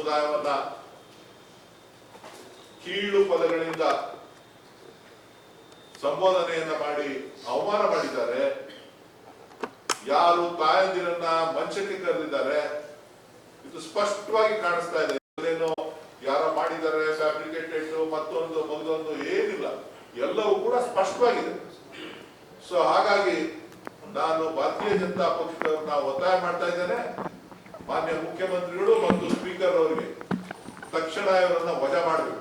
ಸಮುದಾಯವನ್ನ ಕೀಳು ಪದಗಳಿಂದ ಸಂಬೋಧನೆಯನ್ನ ಮಾಡಿ ಅವಮಾನ ಮಾಡಿದ್ದಾರೆ. ಯಾರು ತಾಯಂದಿರನ್ನ ಮಂಚಕ್ಕೆ ಕರೆದಿದ್ದಾರೆ ಇದು ಸ್ಪಷ್ಟವಾಗಿ ಕಾಣಿಸ್ತಾ ಇದೆ. ಏನು ಯಾರೋ ಮಾಡಿದ್ದಾರೆ ಫ್ಯಾಬ್ರಿಕೇಟೆಡ್ ಮತ್ತೊಂದು ಮಗದೊಂದು ಏನಿಲ್ಲ, ಎಲ್ಲವೂ ಕೂಡ ಸ್ಪಷ್ಟವಾಗಿದೆ. ಸೊ ಹಾಗಾಗಿ ನಾನು ಭಾರತೀಯ ಜನತಾ ಪಕ್ಷದವ್ರನ್ನ ಒತ್ತಾಯ ಮಾಡ್ತಾ ಇದ್ದೇನೆ, ಮಾನ್ಯ ಮುಖ್ಯಮಂತ್ರಿಗಳು ಮತ್ತು ಸ್ಪೀಕರ್ ಅವರಿಗೆ ತಕ್ಷಣ ಇವರನ್ನ ವಜಾ ಮಾಡಬೇಕು.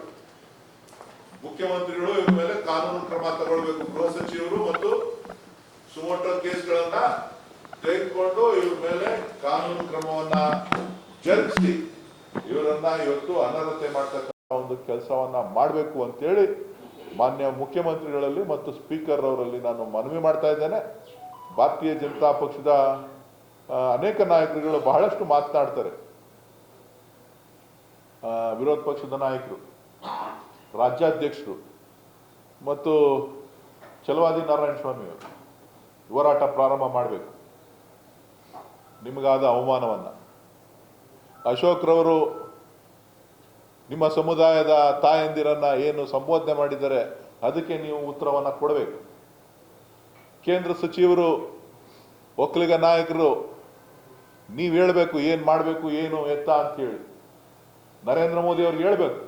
ಮುಖ್ಯಮಂತ್ರಿಗಳು ಇವ್ರ ಮೇಲೆ ಕಾನೂನು ಕ್ರಮ ತಗೊಳ್ಬೇಕು. ಗೃಹ ಸಚಿವರು ಮತ್ತು ಸುಮೋಟೋ ಕೇಸ್ಗಳನ್ನ ತೆಗೆದುಕೊಂಡು ಇವ್ರ ಮೇಲೆ ಕಾನೂನು ಕ್ರಮವನ್ನ ಜರುಗಿಸಿ ಇವರನ್ನ ಇವತ್ತು ಅನರ್ಹತೆ ಮಾಡ್ತಕ್ಕಂಥ ಒಂದು ಕೆಲಸವನ್ನ ಮಾಡಬೇಕು ಅಂತೇಳಿ ಮಾನ್ಯ ಮುಖ್ಯಮಂತ್ರಿಗಳಲ್ಲಿ ಮತ್ತು ಸ್ಪೀಕರ್ ಅವರಲ್ಲಿ ನಾನು ಮನವಿ ಮಾಡ್ತಾ ಇದ್ದೇನೆ. ಭಾರತೀಯ ಜನತಾ ಪಕ್ಷದ ಅನೇಕ ನಾಯಕರುಗಳು ಬಹಳಷ್ಟು ಮಾತನಾಡ್ತಾರೆ. ವಿರೋಧ ಪಕ್ಷದ ನಾಯಕರು, ರಾಜ್ಯಾಧ್ಯಕ್ಷರು ಮತ್ತು ಛಲವಾದಿ ನಾರಾಯಣ ಸ್ವಾಮಿ ಅವರು ಹೋರಾಟ ಪ್ರಾರಂಭ ಮಾಡಬೇಕು. ನಿಮಗಾದ ಅವಮಾನವನ್ನ ಅಶೋಕ್ ರವರು ನಿಮ್ಮ ಸಮುದಾಯದ ತಾಯಂದಿರನ್ನ ಏನು ಸಂಬೋಧನೆ ಮಾಡಿದ್ದಾರೆ ಅದಕ್ಕೆ ನೀವು ಉತ್ತರವನ್ನ ಕೊಡಬೇಕು. ಕೇಂದ್ರ ಸಚಿವರು, ಒಕ್ಕಲಿಗ ನಾಯಕರು ನೀವು ಹೇಳಬೇಕು ಏನು ಮಾಡಬೇಕು ಏನು ಎತ್ತ ಅಂತ ಹೇಳಿ. ನರೇಂದ್ರ ಮೋದಿ ಅವ್ರಿಗೆ ಹೇಳ್ಬೇಕು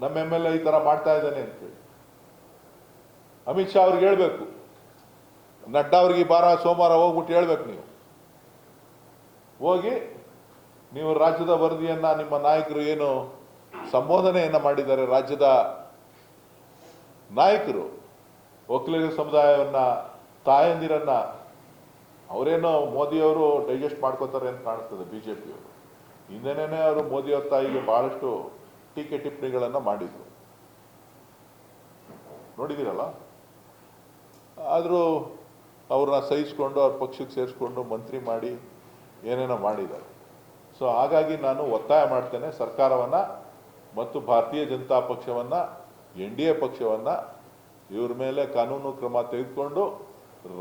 ನಮ್ಮ MLA ಈ ತರ ಮಾಡ್ತಾ ಇದ್ದಾನೆ ಅಂತೇಳಿ. ಅಮಿತ್ ಶಾ ಅವ್ರಿಗೆ ಹೇಳ್ಬೇಕು, ನಡ್ಡಾ ಅವ್ರಿಗೆ ಸೋಮವಾರ ಹೋಗ್ಬಿಟ್ಟು ಹೇಳ್ಬೇಕು. ನೀವು ಹೋಗಿ ನೀವು ರಾಜ್ಯದ ವರದಿಯನ್ನ ನಿಮ್ಮ ನಾಯಕರು ಏನು ಸಂಬೋಧನೆಯನ್ನ ಮಾಡಿದ್ದಾರೆ, ರಾಜ್ಯದ ನಾಯಕರು ಒಕ್ಕಲಿಗ ಸಮುದಾಯವನ್ನ ತಾಯಂದಿರನ್ನ ಅವರೇನೋ ಮೋದಿಯವರು ಡೈಜೆಸ್ಟ್ ಮಾಡ್ಕೋತಾರೆ ಅಂತ ಕಾಣಿಸ್ತದೆ. ಬಿಜೆಪಿಯವರು ಹಿಂದೆನೇ ಅವರು ಮೋದಿಯವ್ರ ತಾಯಿಗೆ ಬಹಳಷ್ಟು ಟೀಕೆ ಟಿಪ್ಪಣಿಗಳನ್ನ ಮಾಡಿದ್ರು, ನೋಡಿದಿರಲ್ಲ. ಆದರೂ ಅವ್ರನ್ನ ಸಹಿಸ್ಕೊಂಡು ಅವ್ರ ಪಕ್ಷಕ್ಕೆ ಸೇರಿಸ್ಕೊಂಡು ಮಂತ್ರಿ ಮಾಡಿ ಏನೇನೋ ಮಾಡಿದ್ದಾರೆ. ಸೊ ಹಾಗಾಗಿ ನಾನು ಒತ್ತಾಯ ಮಾಡ್ತೇನೆ ಸರ್ಕಾರವನ್ನ ಮತ್ತು ಭಾರತೀಯ ಜನತಾ ಪಕ್ಷವನ್ನ, NDA ಪಕ್ಷವನ್ನ ಇವ್ರ ಮೇಲೆ ಕಾನೂನು ಕ್ರಮ ತೆಗೆದುಕೊಂಡು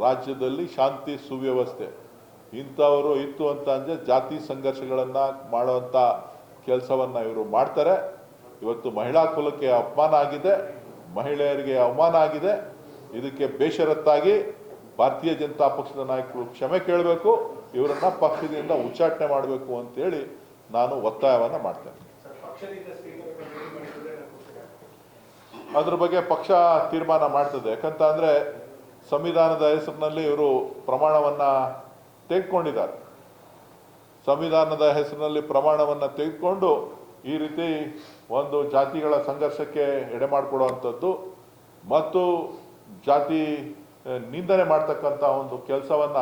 ರಾಜ್ಯದಲ್ಲಿ ಶಾಂತಿ ಸುವ್ಯವಸ್ಥೆ ಇಂಥವರು ಇತ್ತು ಅಂತ ಅಂದ್ರೆ ಜಾತಿ ಸಂಘರ್ಷಗಳನ್ನ ಮಾಡುವಂತ ಕೆಲಸವನ್ನ ಇವರು ಮಾಡ್ತಾರೆ. ಇವತ್ತು ಮಹಿಳಾ ಕುಲಕ್ಕೆ ಅಪಮಾನ ಆಗಿದೆ, ಮಹಿಳೆಯರಿಗೆ ಅವಮಾನ ಆಗಿದೆ. ಇದಕ್ಕೆ ಬೇಷರತ್ತಾಗಿ ಭಾರತೀಯ ಜನತಾ ಪಕ್ಷದ ನಾಯಕರು ಕ್ಷಮೆ ಕೇಳಬೇಕು, ಇವರನ್ನ ಪಕ್ಷದಿಂದ ಉಚ್ಚಾಟನೆ ಮಾಡಬೇಕು ಅಂತೇಳಿ ನಾನು ಒತ್ತಾಯವನ್ನ ಮಾಡ್ತೇನೆ. ಅದ್ರ ಬಗ್ಗೆ ಪಕ್ಷ ತೀರ್ಮಾನ ಮಾಡ್ತದೆ. ಯಾಕಂತ ಅಂದ್ರೆ ಸಂವಿಧಾನದ ಹೆಸರಿನಲ್ಲಿ ಇವರು ಪ್ರಮಾಣವನ್ನ ತೆಗೆದುಕೊಂಡಿದ್ದಾರೆ. ಸಂವಿಧಾನದ ಹೆಸರಿನಲ್ಲಿ ಪ್ರಮಾಣವನ್ನ ತೆಗೆದುಕೊಂಡು ಈ ರೀತಿ ಒಂದು ಜಾತಿಗಳ ಸಂಘರ್ಷಕ್ಕೆ ಎಡೆ ಮಾಡಿಕೊಡುವಂಥದ್ದು ಮತ್ತು ಜಾತಿ ನಿಂದನೆ ಮಾಡ್ತಕ್ಕಂಥ ಒಂದು ಕೆಲಸವನ್ನ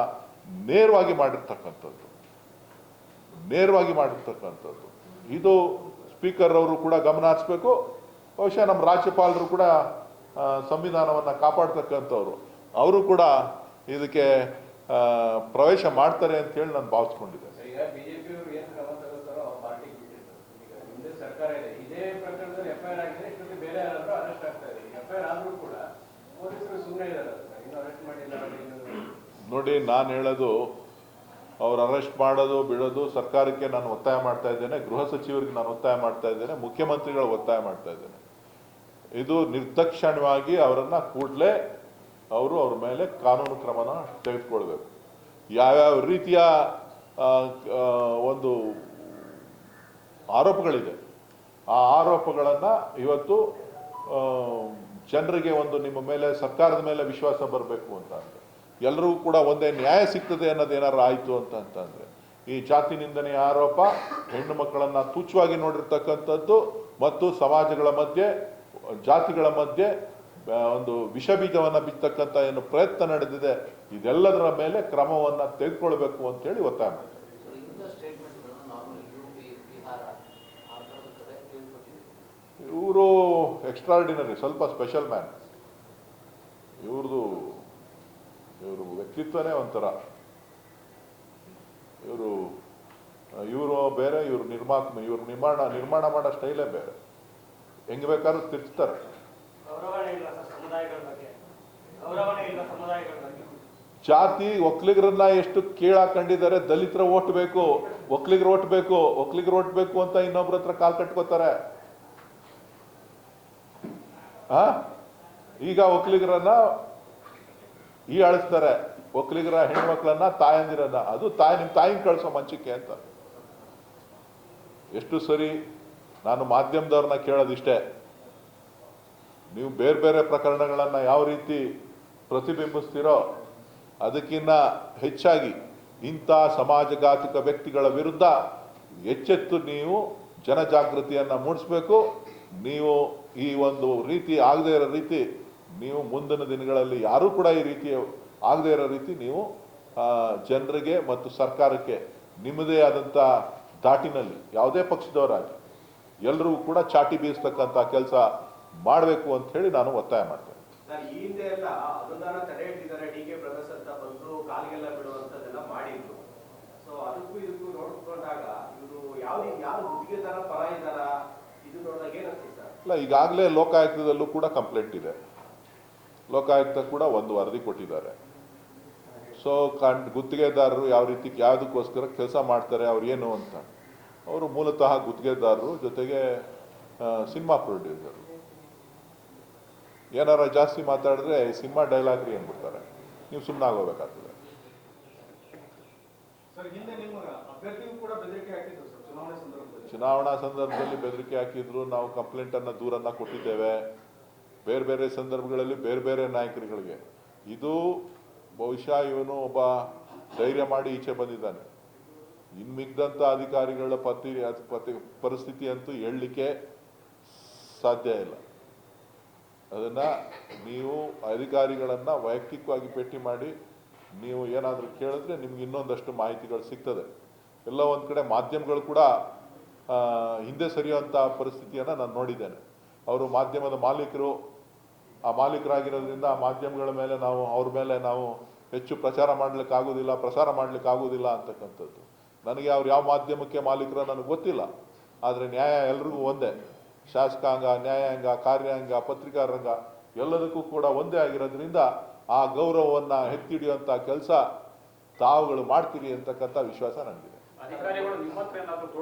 ನೇರವಾಗಿ ಮಾಡಿರ್ತಕ್ಕಂಥದ್ದು ಇದು ಸ್ಪೀಕರ್ ಅವರು ಕೂಡ ಗಮನ ಹರಿಸಬೇಕು. ಬಹುಶಃ ನಮ್ಮ ರಾಜ್ಯಪಾಲರು ಕೂಡ ಸಂವಿಧಾನವನ್ನ ಕಾಪಾಡ್ತಕ್ಕಂಥವ್ರು, ಅವರು ಕೂಡ ಇದಕ್ಕೆ ಪ್ರವೇಶ ಮಾಡ್ತಾರೆ ಅಂತ ಹೇಳಿ ನಾನು ಭಾವಿಸ್ಕೊಂಡಿದ್ದೆ. ನೋಡಿ, ನಾನು ಹೇಳೋದು ಅವ್ರು ಅರೆಸ್ಟ್ ಮಾಡೋದು ಬಿಡೋದು ಸರ್ಕಾರಕ್ಕೆ ನಾನು ಒತ್ತಾಯ ಮಾಡ್ತಾ ಇದ್ದೇನೆ, ಗೃಹ ಸಚಿವರಿಗೆ ನಾನು ಒತ್ತಾಯ ಮಾಡ್ತಾ ಇದ್ದೇನೆ, ಮುಖ್ಯಮಂತ್ರಿಗಳು ಒತ್ತಾಯ ಮಾಡ್ತಾ ಇದ್ದೇನೆ. ಇದು ನಿರ್ದಾಕ್ಷಿಣ್ಯವಾಗಿ ಅವರನ್ನ ಕೂಡಲೇ ಅವ್ರ ಮೇಲೆ ಕಾನೂನು ಕ್ರಮನ ತೆಗೆದುಕೊಳ್ಬೇಕು. ಯಾವ್ಯಾವ ರೀತಿಯ ಒಂದು ಆರೋಪಗಳಿದೆ ಆ ಆರೋಪಗಳನ್ನ ಇವತ್ತು ಜನರಿಗೆ ಒಂದು ನಿಮ್ಮ ಮೇಲೆ ಸರ್ಕಾರದ ಮೇಲೆ ವಿಶ್ವಾಸ ಬರಬೇಕು ಅಂತ ಅಂದ್ರೆ ಎಲ್ಲರಿಗೂ ಕೂಡ ಒಂದೇ ನ್ಯಾಯ ಸಿಗ್ತದೆ ಅನ್ನೋದು ಏನಾರು ಆಯಿತು ಅಂತಂದ್ರೆ ಈ ಜಾತಿ ನಿಂದನೆಯ ಆರೋಪ, ಹೆಣ್ಣು ಮಕ್ಕಳನ್ನ ತುಚ್ಛವಾಗಿ ನೋಡಿರ್ತಕ್ಕಂಥದ್ದು ಮತ್ತು ಸಮಾಜಗಳ ಮಧ್ಯೆ, ಜಾತಿಗಳ ಮಧ್ಯೆ ಒಂದು ವಿಷ ಬೀಜವನ್ನ ಬಿತ್ತಕ್ಕಂಥ ಏನು ಪ್ರಯತ್ನ ನಡೆದಿದೆ, ಇದೆಲ್ಲದರ ಮೇಲೆ ಕ್ರಮವನ್ನ ತೆಗೆದುಕೊಳ್ಬೇಕು ಅಂತ ಹೇಳಿ ಒತ್ತಾಯ ಮಾಡ್ತಾರೆ. ಇವರು ಎಕ್ಸ್ಟ್ರಾರ್ಡಿನರಿ, ಸ್ವಲ್ಪ ಸ್ಪೆಷಲ್ ಮ್ಯಾನ್. ಇವ್ರ ವ್ಯಕ್ತಿತ್ವನೇ ಒಂಥರ. ಇವರು ಬೇರೆ, ಇವ್ರು ನಿರ್ಮಾಣ ಮಾಡೋ ಸ್ಟೈಲೇ ಬೇರೆ. ಹೆಂಗ್ ಬೇಕಾದ್ರೂ ತಿರ್ಸ್ತಾರೆ. ಜಾತಿ ಒಕ್ಕಲಿಗರನ್ನ ಎಷ್ಟು ಕೀಳಾಕೊಂಡಿದ್ದಾರೆ, ದಲಿತರ ಓಟ್ ಬೇಕು, ಒಕ್ಕಲಿಗರ ಓಟ್ ಬೇಕು, ಒಕ್ಕಲಿಗರ ಓಟ್ ಬೇಕು ಅಂತ ಇನ್ನೊಬ್ರ ಹತ್ರ ಕಾಲ್ ಕಟ್ಕೋತಾರೆ. ಈಗ ಒಕ್ಕಲಿಗರನ್ನ ಅಳಿಸ್ತಾರೆ, ಒಕ್ಕಲಿಗರ ಹೆಣ್ಮಕ್ಳನ್ನ ತಾಯಂದಿರನ್ನ, ಅದು ನಿಮ್ ತಾಯಿನ ಕಳಿಸೋ ಮಂಚಕ್ಕೆ ಅಂತ. ಎಷ್ಟು ಸರಿ ನಾನು ಮಾಧ್ಯಮದವ್ರನ್ನ ಕೇಳೋದಿಷ್ಟೇ, ನೀವು ಬೇರೆ ಬೇರೆ ಪ್ರಕರಣಗಳನ್ನ ಯಾವ ರೀತಿ ಪ್ರತಿಬಿಂಬಿಸ್ತೀರೋ ಅದಕ್ಕಿಂತ ಹೆಚ್ಚಾಗಿ ಇಂಥ ಸಮಾಜಘಾತಕ ವ್ಯಕ್ತಿಗಳ ವಿರುದ್ಧ ಎಚ್ಚೆತ್ತು ನೀವು ಜನಜಾಗೃತಿಯನ್ನ ಮೂಡಿಸ್ಬೇಕು. ನೀವು ಈ ಒಂದು ರೀತಿ ಆಗದೇ ಇರೋ ರೀತಿ ನೀವು ಮುಂದಿನ ದಿನಗಳಲ್ಲಿ ಯಾರೂ ಕೂಡ ಈ ರೀತಿ ಆಗದೇ ಇರೋ ರೀತಿ ನೀವು ಜನರಿಗೆ ಮತ್ತು ಸರ್ಕಾರಕ್ಕೆ ನಿಮ್ಮದೇ ಆದಂಥ ದಾಟಿನಲ್ಲಿ ಯಾವುದೇ ಪಕ್ಷದವರಾಗಿ ಎಲ್ಲರಿಗೂ ಕೂಡ ಚಾಟಿ ಬೀಸ್ತಕ್ಕಂಥ ಕೆಲಸ ಮಾಡಬೇಕು ಅಂತ ಹೇಳಿ ನಾನು ಒತ್ತಾಯ ಮಾಡ್ತೇನೆ. ಈ ಹಿಂದೆ ಎಲ್ಲ ಅನುದಾನ ತಡೆ ಹಿಡಿದಿದ್ದಾರೆ, ಡಿ.ಕೆ. ಬ್ರದರ್ಸ್ ಅಂತ ಬಂದು ಕಾಲಿಗೆಲ್ಲ ಬಿಡುವಂತದೆಲ್ಲ ಮಾಡಿದ್ರು. ಸೊ ಅದಕ್ಕೂ ಇದಕ್ಕೂ ನೋಡ್ಕೊಂಡಾಗ ಇವರು ಯಾವ ಗುತ್ತಿಗೆದಾರ ಪರ ಇದ್ದಾರ, ಇದು ನೋಡಿದಾಗ ಏನಾಗ್ತದೆ ಸರ್? ಇಲ್ಲ, ಈಗಾಗಲೇ ಲೋಕಾಯುಕ್ತದಲ್ಲೂ ಕೂಡ ಕಂಪ್ಲೇಂಟ್ ಇದೆ. ಲೋಕಾಯುಕ್ತ ಕೂಡ ಒಂದು ವರದಿ ಕೊಟ್ಟಿದ್ದಾರೆ. ಸೊ ಗುತ್ತಿಗೆದಾರರು ಯಾವ ರೀತಿ ಯಾವುದಕ್ಕೋಸ್ಕರ ಕೆಲಸ ಮಾಡ್ತಾರೆ ಅವ್ರು ಏನು ಅಂತ. ಅವರು ಮೂಲತಃ ಗುತ್ತಿಗೆದಾರರು, ಜೊತೆಗೆ ಸಿನಿಮಾ ಪ್ರೊಡ್ಯೂಸರ್. ಏನಾರ ಜಾಸ್ತಿ ಮಾತಾಡಿದ್ರೆ ಸಿನಿಮಾ ಡೈಲಾಗ್ರಿ ಅಂದ್ಬಿಡ್ತಾರೆ, ನೀವು ಸುಮ್ಮನೆ ಆಗೋಗ್ಬೇಕಾಗ್ತದೆ. ಚುನಾವಣಾ ಸಂದರ್ಭದಲ್ಲಿ ಬೆದರಿಕೆ ಹಾಕಿದ್ರು, ನಾವು ಕಂಪ್ಲೇಂಟ್ ಅನ್ನ ದೂರನ್ನ ಕೊಟ್ಟಿದ್ದೇವೆ ಬೇರೆ ಬೇರೆ ಸಂದರ್ಭಗಳಲ್ಲಿ ಬೇರೆ ಬೇರೆ ನಾಯಕರುಗಳಿಗೆ. ಇದು ಬಹುಶಃ ಇವನು ಒಬ್ಬ ಧೈರ್ಯ ಮಾಡಿ ಈಚೆ ಬಂದಿದ್ದಾನೆ. ಇನ್ನು ಮಿಗ್ದಂಥ ಅಧಿಕಾರಿಗಳ ಪರಿಸ್ಥಿತಿ ಅಂತೂ ಹೇಳಲಿಕ್ಕೆ ಸಾಧ್ಯ ಇಲ್ಲ. ಅದನ್ನ ನೀವು ಅಧಿಕಾರಿಗಳನ್ನ ವೈಯಕ್ತಿಕವಾಗಿ ಭೇಟಿ ಮಾಡಿ ನೀವು ಏನಾದರೂ ಕೇಳಿದ್ರೆ ನಿಮ್ಗೆ ಇನ್ನೊಂದಷ್ಟು ಮಾಹಿತಿಗಳು ಸಿಗ್ತದೆ. ಎಲ್ಲ ಒಂದು ಕಡೆ ಮಾಧ್ಯಮಗಳು ಕೂಡ ಹಿಂದೆ ಸರಿಯುವಂಥ ಪರಿಸ್ಥಿತಿಯನ್ನು ನಾನು ನೋಡಿದ್ದೇನೆ. ಅವರು ಮಾಧ್ಯಮದ ಮಾಲೀಕರು, ಆ ಮಾಲೀಕರಾಗಿರೋದ್ರಿಂದ ಆ ಮಾಧ್ಯಮಗಳ ಮೇಲೆ ಅವ್ರ ಮೇಲೆ ನಾವು ಹೆಚ್ಚು ಪ್ರಸಾರ ಮಾಡಲಿಕ್ಕಾಗೋದಿಲ್ಲ ಅಂತಕ್ಕಂಥದ್ದು. ನನಗೆ ಅವ್ರು ಯಾವ ಮಾಧ್ಯಮಕ್ಕೆ ಮಾಲೀಕರ ನನಗೆ ಗೊತ್ತಿಲ್ಲ. ಆದರೆ ನ್ಯಾಯ ಎಲ್ರಿಗೂ ಒಂದೇ. ಶಾಸಕಾಂಗ, ನ್ಯಾಯಾಂಗ, ಕಾರ್ಯಾಂಗ, ಪತ್ರಿಕಾ ರಂಗ ಎಲ್ಲದಕ್ಕೂ ಕೂಡ ಒಂದೇ ಆಗಿರೋದ್ರಿಂದ ಆ ಗೌರವವನ್ನು ಎತ್ತಿಡಿಯುವಂಥ ಕೆಲಸ ತಾವುಗಳು ಮಾಡ್ತೀರಿ ಅಂತಕ್ಕಂಥ ವಿಶ್ವಾಸ ನನಗಿದೆ.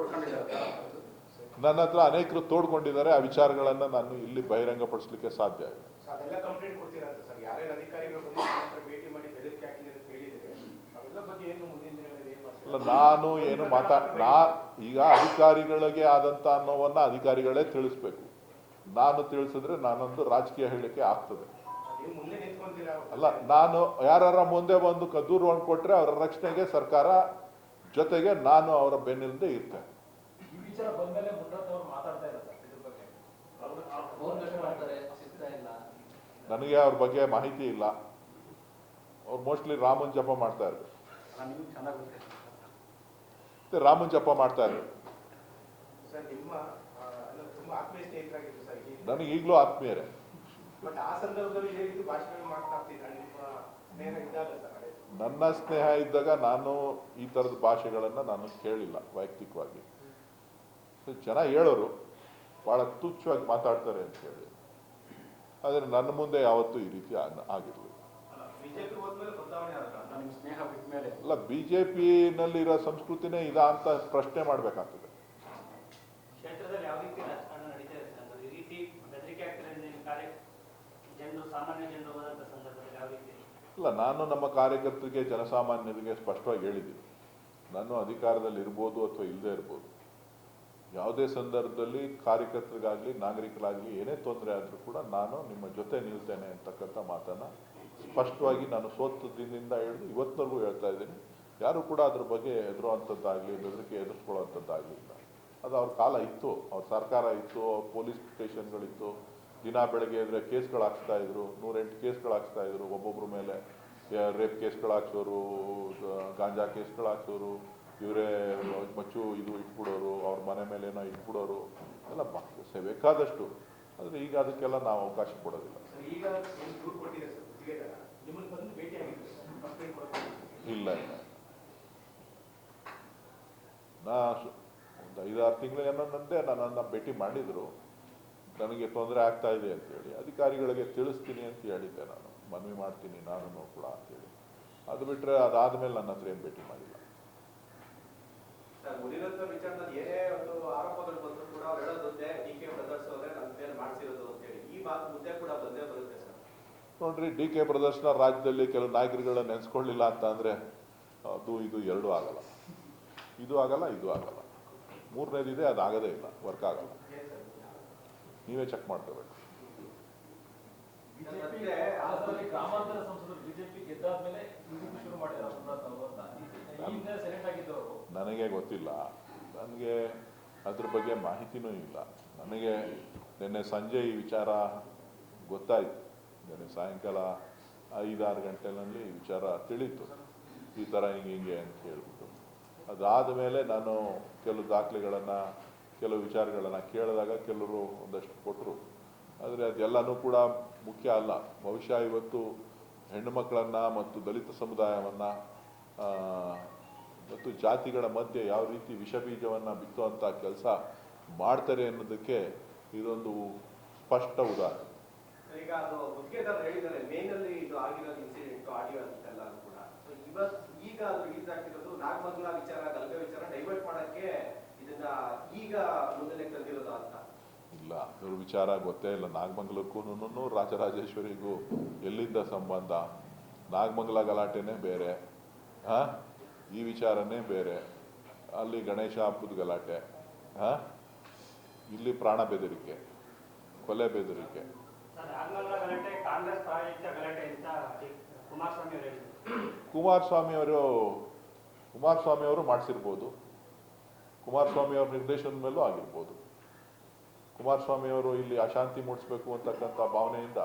ನನ್ನ ಹತ್ರ ಅನೇಕರು ತೋಡ್ಕೊಂಡಿದ್ದಾರೆ. ಆ ವಿಚಾರಗಳನ್ನು ನಾನು ಇಲ್ಲಿ ಬಹಿರಂಗಪಡಿಸಲಿಕ್ಕೆ ಸಾಧ್ಯ ಇಲ್ಲ. ನಾನು ಏನು ಈಗ ಅಧಿಕಾರಿಗಳಿಗೆ ಆದಂತ ಅನ್ನೋವನ್ನ ಅಧಿಕಾರಿಗಳೇ ತಿಳಿಸ್ಬೇಕು. ನಾನು ತಿಳಿಸಿದ್ರೆ ನಾನೊಂದು ರಾಜಕೀಯ ಹೇಳಿಕೆ ಆಗ್ತದೆ. ಅಲ್ಲ, ನಾನು ಯಾರ ಮುಂದೆ ಬಂದು ದೂರು ಕೊಟ್ರೆ ಅವರ ರಕ್ಷಣೆಗೆ ಸರ್ಕಾರ ಜೊತೆಗೆ ನಾನು ಅವರ ಬೆನ್ನಿಂದ ಇರ್ತೇನೆ. ನನಗೆ ಅವ್ರ ಬಗ್ಗೆ ಮಾಹಿತಿ ಇಲ್ಲ. ಅವ್ರು ಮೋಸ್ಟ್ಲಿ ರಾಮನ್ ಜಪ ಮಾಡ್ತಾ ಇರ್ಬೇಕು. ರಾಮನ್ ಜಪ ಮಾಡ್ತಾ ಇರ್ಬೇಕು. ನನಗೆ ಈಗಲೂ ಆತ್ಮೀಯರೇ. ನನ್ನ ಸ್ನೇಹ ಇದ್ದಾಗ ನಾನು ಈ ತರದ ಭಾಷೆಗಳನ್ನ ನಾನು ಕೇಳಿಲ್ಲ ವೈಯಕ್ತಿಕವಾಗಿ. ಜನ ಹೇಳೋರು ಬಹಳ ತುಚ್ಛವಾಗಿ ಮಾತಾಡ್ತಾರೆ ಅಂತ ಹೇಳಿ, ಆದರೆ ನನ್ನ ಮುಂದೆ ಯಾವತ್ತೂ ಈ ರೀತಿ ಆಗಿರಲಿಲ್ಲ. ಅಲ್ಲ, ಬಿಜೆಪಿನಲ್ಲಿರೋ ಸಂಸ್ಕೃತಿನೇ ಇದ ಅಂತ ಪ್ರಶ್ನೆ ಮಾಡ್ಬೇಕಾಗ್ತದೆ. ಇಲ್ಲ, ನಾನು ನಮ್ಮ ಕಾರ್ಯಕರ್ತರಿಗೆ, ಜನಸಾಮಾನ್ಯರಿಗೆ ಸ್ಪಷ್ಟವಾಗಿ ಹೇಳಿದ್ದೀನಿ. ನಾನು ಅಧಿಕಾರದಲ್ಲಿ ಇರ್ಬೋದು ಅಥವಾ ಇಲ್ಲದೆ ಇರ್ಬೋದು, ಯಾವುದೇ ಸಂದರ್ಭದಲ್ಲಿ ಕಾರ್ಯಕರ್ತರಿಗಾಗಲಿ ನಾಗರಿಕರಾಗಲಿ ಏನೇ ತೊಂದರೆ ಆದರೂ ಕೂಡ ನಾನು ನಿಮ್ಮ ಜೊತೆ ನಿಲ್ತೇನೆ ಅಂತಕ್ಕಂಥ ಮಾತನ್ನು ಸ್ಪಷ್ಟವಾಗಿ ನಾನು ಸೋತ ದಿನದಿಂದ ಹೇಳಿದು ಇವತ್ತಿನವರೆಗೂ ಹೇಳ್ತಾ ಇದ್ದೀನಿ. ಯಾರು ಕೂಡ ಅದ್ರ ಬಗ್ಗೆ ಹೆದರುವಂಥದ್ದಾಗಲಿ ಬೆದರಿಕೆ ಎದುರಿಸ್ಕೊಳ್ಳುವಂಥದ್ದಾಗಲಿಲ್ಲ. ಅದು ಅವ್ರ ಕಾಲ ಇತ್ತು, ಅವ್ರ ಸರ್ಕಾರ ಇತ್ತು, ಅವ್ರ ಪೊಲೀಸ್ ಸ್ಟೇಷನ್ಗಳಿತ್ತು. ದಿನ ಬೆಳಗ್ಗೆ ಇದ್ರೆ ಕೇಸ್ಗಳು ಹಾಕ್ಸ್ತಾ ಇದ್ರು, 108 ಕೇಸ್ಗಳು ಹಾಕ್ಸ್ತಾ ಇದ್ರು. ಒಬ್ಬೊಬ್ಬರ ಮೇಲೆ ರೇಪ್ ಕೇಸ್ಗಳು ಹಾಕ್ಸೋರು, ಗಾಂಜಾ ಕೇಸ್ಗಳು ಹಾಕ್ಸೋರು, ಇವರೇ ಮಚ್ಚು ಇದು ಇಟ್ಬಿಡೋರು, ಅವ್ರ ಮನೆ ಮೇಲೆ ಏನೋ ಇಟ್ಬಿಡೋರು ಎಲ್ಲ ಬೇಕಾದಷ್ಟು. ಆದರೆ ಈಗ ಅದಕ್ಕೆಲ್ಲ ನಾವು ಅವಕಾಶ ಕೊಡೋದಿಲ್ಲ. ಇಲ್ಲ, ಒಂದು 5-6 ತಿಂಗಳು ಏನಂದೆ ನನ್ನನ್ನು ಭೇಟಿ ಮಾಡಿದ್ರು. ನನಗೆ ತೊಂದರೆ ಆಗ್ತಾ ಇದೆ ಅಂತೇಳಿ ಅಧಿಕಾರಿಗಳಿಗೆ ತಿಳಿಸ್ತೀನಿ ಅಂತ ಹೇಳಿದ್ದೆ. ನಾನು ಮನವಿ ಮಾಡ್ತೀನಿ ನಾನು ಕೂಡ ಅಂತೇಳಿ. ಅದು ಬಿಟ್ಟರೆ ಅದಾದಮೇಲೆ ನನ್ನ ಹತ್ರ ಏನು ಭೇಟಿ ಮಾಡಿಲ್ಲ. ಸರ್, ಮುನಿರತ್ನ ವಿಚಾರದಲ್ಲಿ ಏನೇ ಒಂದು ಆರೋಪಗಳು ಬಂದರೂ ಕೂಡ ಅವ್ರು ಹೇಳೋದೊಂದೇ, DK ಬ್ರದರ್ಸ್ ಅವರೇ ನನ್ನ ಮೇಲೆ ಮಾಡಿಸಿರೋದು ಅಂತೇಳಿ. ಈ ಮಾತು ಮುದ್ದೆ ಕೂಡ ಬಂದೇ ಬರುತ್ತೆ ಸರ್. ನೋಡ್ರಿ, DK ಬ್ರದರ್ಸ್ನ ರಾಜ್ಯದಲ್ಲಿ ಕೆಲವು ನಾಯಕರುಗಳನ್ನ ನೆನೆಸ್ಕೊಳ್ಳಿಲ್ಲ ಅಂತ ಅಂದರೆ ಅದು ಇದು ಎರಡೂ ಆಗಲ್ಲ. ಇದು ಆಗಲ್ಲ, ಇದು ಆಗಲ್ಲ. ಮೂರನೇದಿದೆ, ಅದು ಆಗೋದೇ ಇಲ್ಲ, ವರ್ಕ್ ಆಗಲ್ಲ. ನೀವೇ ಚೆಕ್ ಮಾಡ್ಕೋಬೇಕು. ಗ್ರಾಮಾಂತರ ಸಂಸದರು ಬಿಜೆಪಿ ಗೆದ್ದಾದ್ಮೇಲೆ ಶುರು ಮಾಡಿದ್ದಾರೆ. ನನಗೆ ಗೊತ್ತಿಲ್ಲ, ನನಗೆ ಅದ್ರ ಬಗ್ಗೆ ಮಾಹಿತಿನೂ ಇಲ್ಲ. ನನಗೆ ನಿನ್ನೆ ಸಂಜೆ ಈ ವಿಚಾರ ಗೊತ್ತಾಯಿತು. ನಿನ್ನೆ ಸಾಯಂಕಾಲ 5-6 ಗಂಟೆನಲ್ಲಿ ಈ ವಿಚಾರ ತಿಳಿತು, ಈ ಥರ ಹಿಂಗೆ ಅಂತ ಹೇಳ್ಬಿಟ್ಟು. ಅದಾದ ಮೇಲೆ ನಾನು ಕೆಲವು ದಾಖಲೆಗಳನ್ನು, ಕೆಲವು ವಿಚಾರಗಳನ್ನು ಕೇಳಿದಾಗ ಕೆಲವರು ಒಂದಷ್ಟು ಕೊಟ್ಟರು. ಆದರೆ ಅದೆಲ್ಲನೂ ಕೂಡ ಮುಖ್ಯ ಅಲ್ಲ. ಬಹುಶಃ ಇವತ್ತು ಹೆಣ್ಣುಮಕ್ಕಳನ್ನು ಮತ್ತು ದಲಿತ ಸಮುದಾಯವನ್ನು ಮತ್ತು ಜಾತಿಗಳ ಮಧ್ಯೆ ಯಾವ ರೀತಿ ವಿಷಬೀಜವನ್ನು ಬಿತ್ತುವಂಥ ಕೆಲಸ ಮಾಡ್ತಾರೆ ಅನ್ನೋದಕ್ಕೆ ಇದೊಂದು ಸ್ಪಷ್ಟ ಉದಾಹರಣೆ. ಈಗ ಅದು ಗುತ್ತಿಗೆದಾರರು ಹೇಳಿದ್ದಾರೆ, ಮೇನಲ್ಲಿ ಇದು ಆಗಿರೋದು ಇನ್ಸಿಡೆಂಟ್ ಆಡಿಯೋ ಅಂತೆಲ್ಲ ಕೂಡ. ಸೊ ಈಗ ಅದು ರಿಲೀಸ್ ಆಗ್ತಿರೋದು ನಾಗಮಂಗಲ ವಿಚಾರ, ಗಲಭೆ ವಿಚಾರ ಡೈವರ್ಟ್ ಮಾಡಕ್ಕೆ ಇದನ್ನ ಈಗ ಮುಂದೆ ತಂದಿರೋದು ಅಂತ. ಇಲ್ಲ, ಅದ್ರ ವಿಚಾರ ಗೊತ್ತೇ ಇಲ್ಲ. ನಾಗಮಂಗಲಕ್ಕೂ ರಾಜರಾಜೇಶ್ವರಿಗೂ ಎಲ್ಲಿದ್ದ ಸಂಬಂಧ? ನಾಗಮಂಗಲ ಗಲಾಟೆನೇ ಬೇರೆ, ಈ ವಿಚಾರನೇ ಬೇರೆ. ಅಲ್ಲಿ ಗಣೇಶ ಹಬ್ಬದ ಗಲಾಟೆ, ಇಲ್ಲಿ ಪ್ರಾಣ ಬೆದರಿಕೆ, ಕೊಲೆ ಬೆದರಿಕೆ. ಕುಮಾರಸ್ವಾಮಿ ಅವರು ಮಾಡಿಸಿರ್ಬೋದು. ಕುಮಾರಸ್ವಾಮಿ ಅವ್ರ ನಿರ್ದೇಶನದ ಮೇಲೂ ಆಗಿರ್ಬೋದು. ಕುಮಾರಸ್ವಾಮಿ ಅವರು ಇಲ್ಲಿ ಅಶಾಂತಿ ಮೂಡಿಸ್ಬೇಕು ಅಂತಕ್ಕಂಥ ಭಾವನೆಯಿಂದ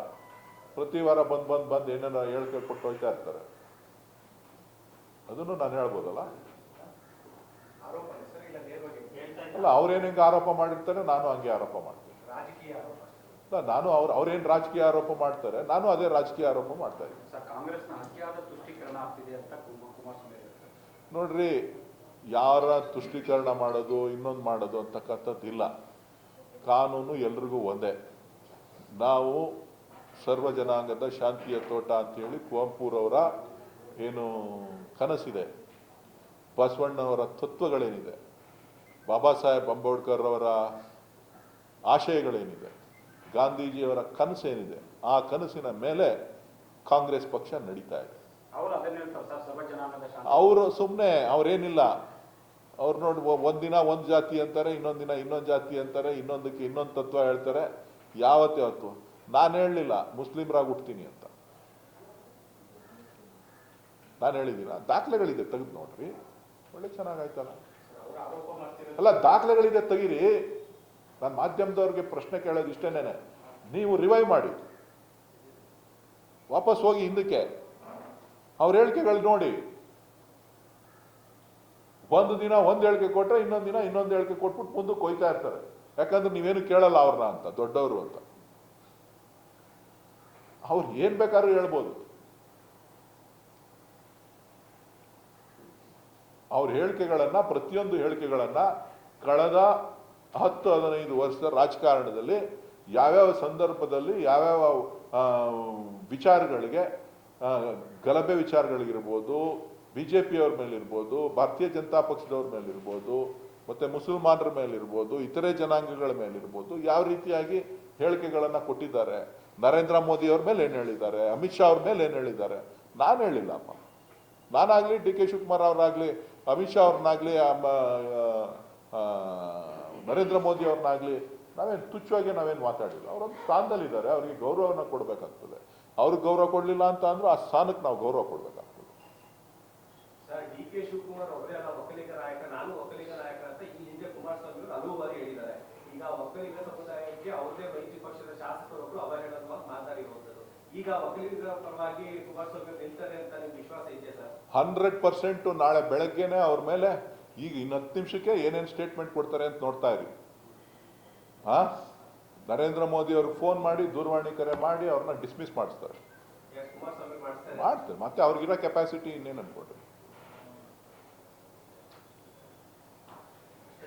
ಪ್ರತಿ ವಾರ ಬಂದು ಏನೇನೋ ಹೇಳಿಕೆ ಕೊಟ್ಟು ಹೋಗ್ತಾ ಇರ್ತಾರೆ. ಅದನ್ನು ನಾನು ಹೇಳ್ಬೋದಲ್ಲ. ಅಲ್ಲ, ಅವ್ರೇನು ಹೆಂಗೆ ಆರೋಪ ಮಾಡಿರ್ತಾರೆ, ನಾನು ಹಂಗೆ ಆರೋಪ ಮಾಡ್ತೀನಿ. ಅಲ್ಲ, ನಾನು ಅವ್ರೇನು ರಾಜಕೀಯ ಆರೋಪ ಮಾಡ್ತಾರೆ, ನಾನು ಅದೇ ರಾಜಕೀಯ ಆರೋಪ ಮಾಡ್ತಾ ಇದ್ದೀನಿ. ನೋಡ್ರಿ, ಯಾರ ತುಷ್ಟೀಕರಣ ಮಾಡೋದು, ಇನ್ನೊಂದು ಮಾಡೋದು ಅಂತಕ್ಕಂಥದ್ದಿಲ್ಲ. ಕಾನೂನು ಎಲ್ರಿಗೂ ಒಂದೇ. ನಾವು ಸರ್ವ ಜನಾಂಗದ ಶಾಂತಿಯ ತೋಟ ಅಂತೇಳಿ ಕುವೆಂಪುರವರ ಏನು ಕನಸಿದೆ, ಬಸವಣ್ಣವರ ತತ್ವಗಳೇನಿದೆ, ಬಾಬಾ ಸಾಹೇಬ್ ಅಂಬೇಡ್ಕರ್ ಅವರ ಆಶಯಗಳೇನಿದೆ, ಗಾಂಧೀಜಿಯವರ ಕನಸೇನಿದೆ, ಆ ಕನಸಿನ ಮೇಲೆ ಕಾಂಗ್ರೆಸ್ ಪಕ್ಷ ನಡೀತಾ ಇದೆ. ಅವರು ಸುಮ್ಮನೆ ಅವ್ರೇನಿಲ್ಲ, ಅವ್ರು ನೋಡಿ ಒಂದಿನ ಒಂದು ಜಾತಿ ಅಂತಾರೆ, ಇನ್ನೊಂದಿನ ಇನ್ನೊಂದು ಜಾತಿ ಅಂತಾರೆ, ಇನ್ನೊಂದಕ್ಕೆ ಇನ್ನೊಂದು ತತ್ವ ಹೇಳ್ತಾರೆ. ಯಾವತ್ತು ನಾನು ಹೇಳಲಿಲ್ಲ ಮುಸ್ಲಿಮ್ರಾಗಿ ಹುಡ್ತೀನಿ ಅಂತ. ನಾನು ಹೇಳಿದ್ದೀನ? ದಾಖಲೆಗಳಿದೆ, ತೆಗೆದು ನೋಡ್ರಿ. ಒಳ್ಳೆ ಚೆನ್ನಾಗಾಯ್ತಲ್ಲ. ಅಲ್ಲ, ದಾಖಲೆಗಳಿದೆ, ತೆಗೀರಿ. ನಾನು ಮಾಧ್ಯಮದವ್ರಿಗೆ ಪ್ರಶ್ನೆ ಕೇಳೋದು ಇಷ್ಟೇನೆ, ನೀವು ರಿವೈವ್ ಮಾಡಿ, ವಾಪಸ್ ಹೋಗಿ ಹಿಂದಕ್ಕೆ ಅವ್ರ ಹೇಳಿಕೆಗಳು ನೋಡಿ. ಒಂದು ದಿನ ಒಂದು ಹೇಳಿಕೆ ಕೊಟ್ಟರೆ ಇನ್ನೊಂದು ದಿನ ಇನ್ನೊಂದು ಹೇಳಿಕೆ ಕೊಟ್ಬಿಟ್ಟು ಮುಂದಕ್ಕೆ ಹೋಯ್ತಾ ಇರ್ತಾರೆ. ಯಾಕಂದ್ರೆ ನೀವೇನು ಕೇಳಲ್ಲ ಅವ್ರನ್ನ ಅಂತ, ದೊಡ್ಡವರು ಅಂತ. ಅವ್ರು ಏನ್ ಬೇಕಾದ್ರೂ ಹೇಳ್ಬೋದು. ಅವ್ರ ಹೇಳಿಕೆಗಳನ್ನ, ಪ್ರತಿಯೊಂದು ಹೇಳಿಕೆಗಳನ್ನ ಕಳೆದ 10-15 ವರ್ಷದ ರಾಜಕಾರಣದಲ್ಲಿ ಯಾವ್ಯಾವ ಸಂದರ್ಭದಲ್ಲಿ ಯಾವ್ಯಾವ ವಿಚಾರಗಳಿಗೆ, ಗಲಭೆ ವಿಚಾರಗಳಿಗಿರ್ಬೋದು, ಬಿಜೆಪಿಯವ್ರ ಮೇಲಿರ್ಬೋದು, ಭಾರತೀಯ ಜನತಾ ಪಕ್ಷದವ್ರ ಮೇಲಿರ್ಬೋದು, ಮತ್ತೆ ಮುಸಲ್ಮಾನರ ಮೇಲಿರ್ಬೋದು, ಇತರೆ ಜನಾಂಗಗಳ ಮೇಲಿರ್ಬೋದು, ಯಾವ ರೀತಿಯಾಗಿ ಹೇಳಿಕೆಗಳನ್ನು ಕೊಟ್ಟಿದ್ದಾರೆ. ನರೇಂದ್ರ ಮೋದಿ ಅವ್ರ ಮೇಲೆ ಏನು ಹೇಳಿದ್ದಾರೆ, ಅಮಿತ್ ಶಾ ಅವ್ರ ಮೇಲೆ ಏನು ಹೇಳಿದ್ದಾರೆ. ನಾನು ಹೇಳಿಲ್ಲಪ್ಪ. ನಾನಾಗ್ಲಿ, ಡಿ ಕೆ ಶಿವಕುಮಾರ್ ಅವರಾಗ್ಲಿ, ಅಮಿತ್ ಶಾ ಅವ್ರನ್ನಾಗ್ಲಿ, ನರೇಂದ್ರ ಮೋದಿ ಅವ್ರನ್ನಾಗ್ಲಿ ನಾವೇನು ತುಚ್ಛವಾಗಿ ನಾವೇನು ಮಾತಾಡಿಲ್ಲ. ಅವರೊಂದು ಸ್ಥಾನದಲ್ಲಿದ್ದಾರೆ, ಅವ್ರಿಗೆ ಗೌರವನ ಕೊಡಬೇಕಾಗ್ತದೆ. ಅವ್ರಿಗೆ ಗೌರವ ಕೊಡಲಿಲ್ಲ ಅಂತ ಅಂದ್ರೆ ಆ ಸ್ಥಾನಕ್ಕೆ ನಾವು ಗೌರವ ಕೊಡಬೇಕಾಗ್ತದೆ. ಸರ್, ಡಿ ಕೆ ಶಿವಕುಮಾರ್ ಅವರೇ ಅಲ್ಲ ಒಕ್ಕಲಿಗ ನಾಯಕ, ನಾನು ಒಕ್ಕಲಿಗ ನಾಯಕ ಅಂತ ಈ ಹಿಂದೆ ಕುಮಾರಸ್ವಾಮಿ ಅವರು ಹಲವು ಬಾರಿ ಹೇಳಿದ್ದಾರೆ. ಈಗ ಒಕ್ಕಲಿಗ ಸಮುದಾಯಕ್ಕೆ ಅವ್ರದೇ ಮೈತ್ರಿ ಪಕ್ಷದ ಶಾಸಕರೊಬ್ಬರು ಅವಹೇಳನವಾಗಿ ಮಾತಾಡಿರುವಂಥದ್ದು. ಈಗ ಒಕ್ಕಲಿಗರ ಪರವಾಗಿ ಕುಮಾರಸ್ವಾಮಿ ನಿಲ್ತಾರೆ ಅಂತ ನಿಮ್ಗೆ ವಿಶ್ವಾಸ ಇದೆ ಸರ್? 100% ನಾಳೆ ಬೆಳಗ್ಗೆನೆ ಅವ್ರ ಮೇಲೆ, ಈಗ ಇನ್ನು 10 ನಿಮಿಷಕ್ಕೆ ಏನೇನು ಸ್ಟೇಟ್ಮೆಂಟ್ ಕೊಡ್ತಾರೆ ಅಂತ ನೋಡ್ತಾ ಇರಿ. ನರೇಂದ್ರ ಮೋದಿ ಅವ್ರಿಗೆ ಫೋನ್ ಮಾಡಿ, ದೂರವಾಣಿ ಕರೆ ಮಾಡಿ ಅವ್ರನ್ನ ಡಿಸ್ಮಿಸ್ ಮಾಡಿಸ್ತಾರೆ. ಮಾಡ್ತಾರೆ. ಮತ್ತೆ ಅವ್ರಿಗಿರೋ ಕೆಪಾಸಿಟಿ ಇನ್ನೇನು ಅನ್ಕೊಡ್ರಿ.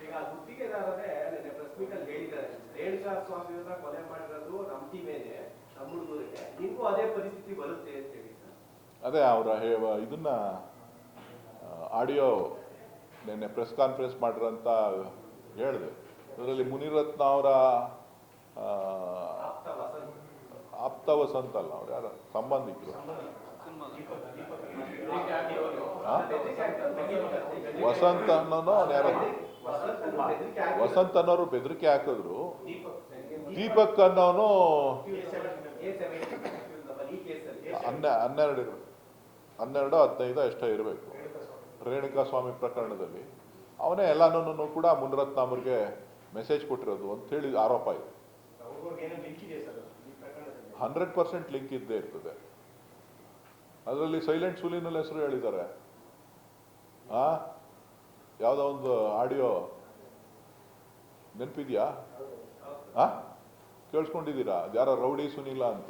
ಈಗ ಗುತ್ತಿಗೆದಾರರೇ ನಿನ್ನೆ ಪ್ರೆಸ್ ಮೀಟ್ ಅಲ್ಲಿ ಹೇಳಿದ್ದಾರೆ, ರೇಣುಕಾ ಸ್ವಾಮಿಯವ್ರನ್ನ ಕೊಲೆ ಮಾಡಿರೋದು ನಮ್ಮ ಟೀಮೇನೆ, ನಮ್ಮ ಹುಡುಗರಿಗೆ, ನಿಮಗೂ ಅದೇ ಪರಿಸ್ಥಿತಿ ಬರುತ್ತೆ ಅಂತ ಹೇಳಿ ಸರ್. ಅದೇ ಅವರ ಇದನ್ನ ಆಡಿಯೋ ನಿನ್ನೆ ಪ್ರೆಸ್ ಕಾನ್ಫರೆನ್ಸ್ ಮಾಡಿರೋಂಥ ಹೇಳಿದೆ. ಅದರಲ್ಲಿ ಮುನಿರತ್ನ ಅವರ ಆಪ್ತ ವಸಂತ ಅಲ್ಲ, ಅವ್ರು ಯಾರ ಸಂಬಂಧಿಕರು, ವಸಂತ ಅನ್ನೋನು ಯಾರ ವಸಂತ ಅನ್ನೋರು ಬೆದರಿಕೆ ಹಾಕಿದ್ರು. ದೀಪಕ್ ಅನ್ನೋನು 12 15 ಎಷ್ಟೋ ಇರಬೇಕು ರೇಣುಕಾ ಸ್ವಾಮಿ ಪ್ರಕರಣದಲ್ಲಿ. ಅವನೇ ಎಲ್ಲಾನು ಕೂಡ ಮುನಿರತ್ನ ಅವ್ರಿಗೆ ಮೆಸೇಜ್ ಕೊಟ್ಟಿರೋದು ಅಂತೇಳಿ ಆರೋಪ ಇದೆ. 100% ಲಿಂಕ್ ಇದ್ದೇ ಇರ್ತದೆ. ಅದರಲ್ಲಿ ಸೈಲೆಂಟ್ ಸುಲಿನಲ್ಲಿ ಹೆಸರು ಹೇಳಿದ್ದಾರೆ. ಯಾವುದೋ ಒಂದು ಆಡಿಯೋ ನೆನಪಿದ್ಯಾ? ಕೇಳಿಸ್ಕೊಂಡಿದ್ದೀರಾ? ಯಾರ ರೌಡಿ ಸುನಿಲ ಅಂತ,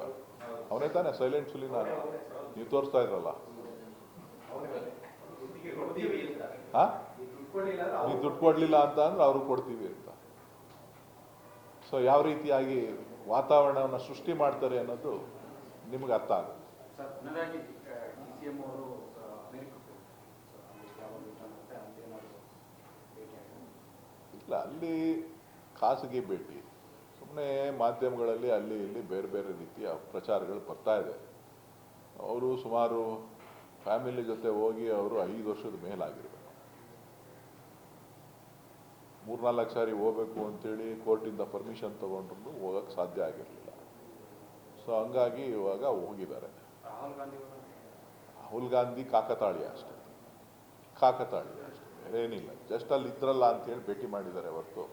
ಅವನೇ ತಾನೇ ಸೈಲೆಂಟ್ ಸುಲಿನ ನೀವು ತೋರಿಸ್ತಾ ಇದ್ರಲ್ಲ. ನೀವು ದುಡ್ಡು ಕೊಡ್ಲಿಲ್ಲ ಅಂತ ಅಂದ್ರೆ ಅವ್ರಿಗೆ ಕೊಡ್ತೀವಿ ಅಂತ. ಸೊ ಯಾವ ರೀತಿಯಾಗಿ ವಾತಾವರಣವನ್ನು ಸೃಷ್ಟಿ ಮಾಡ್ತಾರೆ ಅನ್ನೋದು ನಿಮ್ಗೆ ಅರ್ಥ ಆಗುತ್ತೆ. ಇಲ್ಲ, ಅಲ್ಲಿ ಖಾಸಗಿ ಭೇಟಿ, ಸುಮ್ಮನೆ ಮಾಧ್ಯಮಗಳಲ್ಲಿ ಅಲ್ಲಿ ಇಲ್ಲಿ ಬೇರೆ ಬೇರೆ ರೀತಿಯ ಪ್ರಚಾರಗಳು ಬರ್ತಾ ಇದೆ. ಅವರು ಸುಮಾರು ಫ್ಯಾಮಿಲಿ ಜೊತೆ ಹೋಗಿ ಅವರು 5 ವರ್ಷದ ಮೇಲಾಗಿರ್ಬೇಕು. 3-4 ಸಾರಿ ಹೋಗ್ಬೇಕು ಅಂತೇಳಿ ಕೋರ್ಟಿಂದ ಪರ್ಮಿಷನ್ ತಗೊಂಡ್ರು ಹೋಗಕ್ಕೆ ಸಾಧ್ಯ ಆಗಿರಲಿಲ್ಲ. ಸೊ ಹಂಗಾಗಿ ಇವಾಗ ಹೋಗಿದ್ದಾರೆ. ರಾಹುಲ್ ಗಾಂಧಿ ಕಾಕತಾಳೀಯ ಅಷ್ಟೇ, ಏನಿಲ್ಲ. ಜಸ್ಟ್ ಅಲ್ಲಿ ಇದ್ರಲ್ಲ ಅಂತೇಳಿ ಭೇಟಿ ಮಾಡಿದ್ದಾರೆ ಹೊರತು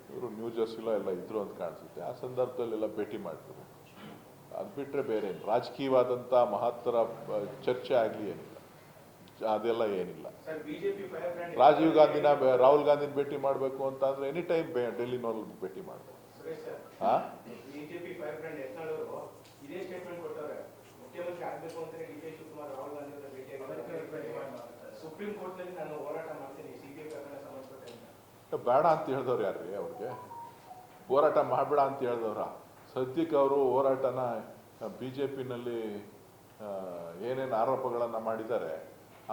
ಇವರು ನ್ಯೂ ಜರ್ಸಿಲೋ ಎಲ್ಲ ಇದ್ರು ಅಂತ ಕಾಣಿಸುತ್ತೆ. ಆ ಸಂದರ್ಭದಲ್ಲೆಲ್ಲ ಭೇಟಿ ಮಾಡಿದ್ರು. ಅದು ಬಿಟ್ಟರೆ ಬೇರೆ ಏನು ರಾಜಕೀಯವಾದಂಥ ಮಹತ್ತರ ಚರ್ಚೆ ಆಗಲಿ ಏನಿಲ್ಲ, ಅದೆಲ್ಲ ಏನಿಲ್ಲ. ರಾಜೀವ್ ಗಾಂಧಿನ ರಾಹುಲ್ ಗಾಂಧಿನ ಭೇಟಿ ಮಾಡಬೇಕು ಅಂತ ಅಂದ್ರೆ ಎನಿ ಟೈಮ್ ಡೆಲ್ಲಿನಲ್ಲಿ ಭೇಟಿ ಮಾಡಬೇಕು. ಸುಪ್ರೀಂ ಕೋರ್ಟ್ ನಲ್ಲಿ ನಾನು ಹೋರಾಟ ಮಾಡ್ತೀನಿ, ಸಿಬಿಐ ಪ್ರಕರಣ ಸಂಬಂಧಪಟ್ಟ ಬೇಡ ಅಂತ ಹೇಳಿದವ್ರು ಯಾರ್ರಿ? ಅವ್ರಿಗೆ ಹೋರಾಟ ಮಾಡಬೇಡ ಅಂತ ಹೇಳಿದವ್ರ? ಸದ್ಯಕ್ಕೆ ಅವರು ಹೋರಾಟನ BJPನಲ್ಲಿ ಏನೇನು ಆರೋಪಗಳನ್ನು ಮಾಡಿದ್ದಾರೆ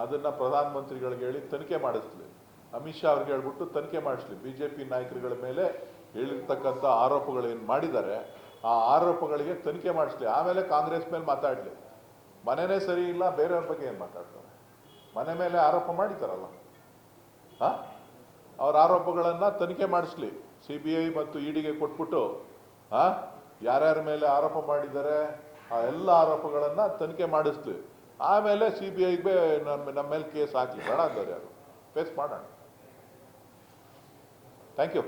ಅದನ್ನು ಪ್ರಧಾನಮಂತ್ರಿಗಳಿಗೆ ಹೇಳಿ ತನಿಖೆ ಮಾಡಿಸ್ಲಿ. ಅಮಿತ್ ಶಾ ಅವ್ರಿಗೆ ಹೇಳ್ಬಿಟ್ಟು ತನಿಖೆ ಮಾಡಿಸ್ಲಿ. BJP ನಾಯಕರುಗಳ ಮೇಲೆ ಹೇಳಿರ್ತಕ್ಕಂಥ ಆರೋಪಗಳೇನು ಮಾಡಿದ್ದಾರೆ ಆ ಆರೋಪಗಳಿಗೆ ತನಿಖೆ ಮಾಡಿಸ್ಲಿ. ಆಮೇಲೆ ಕಾಂಗ್ರೆಸ್ ಮೇಲೆ ಮಾತಾಡಲಿ. ಮನೆಯೇ ಸರಿ ಇಲ್ಲ, ಬೇರೆಯವ್ರ ಬಗ್ಗೆ ಏನು ಮಾತಾಡ್ತಾರೆ? ಮನೆ ಮೇಲೆ ಆರೋಪ ಮಾಡಿದ್ದಾರಲ್ಲ, ಅವ್ರ ಆರೋಪಗಳನ್ನು ತನಿಖೆ ಮಾಡಿಸ್ಲಿ. CBI ಮತ್ತು EDಗೆ ಕೊಟ್ಬಿಟ್ಟು ಯಾರ್ಯಾರ ಮೇಲೆ ಆರೋಪ ಮಾಡಿದ್ದಾರೆ ಆ ಎಲ್ಲ ಆರೋಪಗಳನ್ನು ತನಿಖೆ ಮಾಡಿಸ್ಲಿ. ಆಮೇಲೆ CBIಗೆ ನಮ್ಮ ಮೇಲೆ ಕೇಸ್ ಹಾಕಲಿ. ಬೇಡ ಅಂತಾರೆ ಯಾರು? ಫೇಸ್ ಮಾಡೋಣ. Thank you.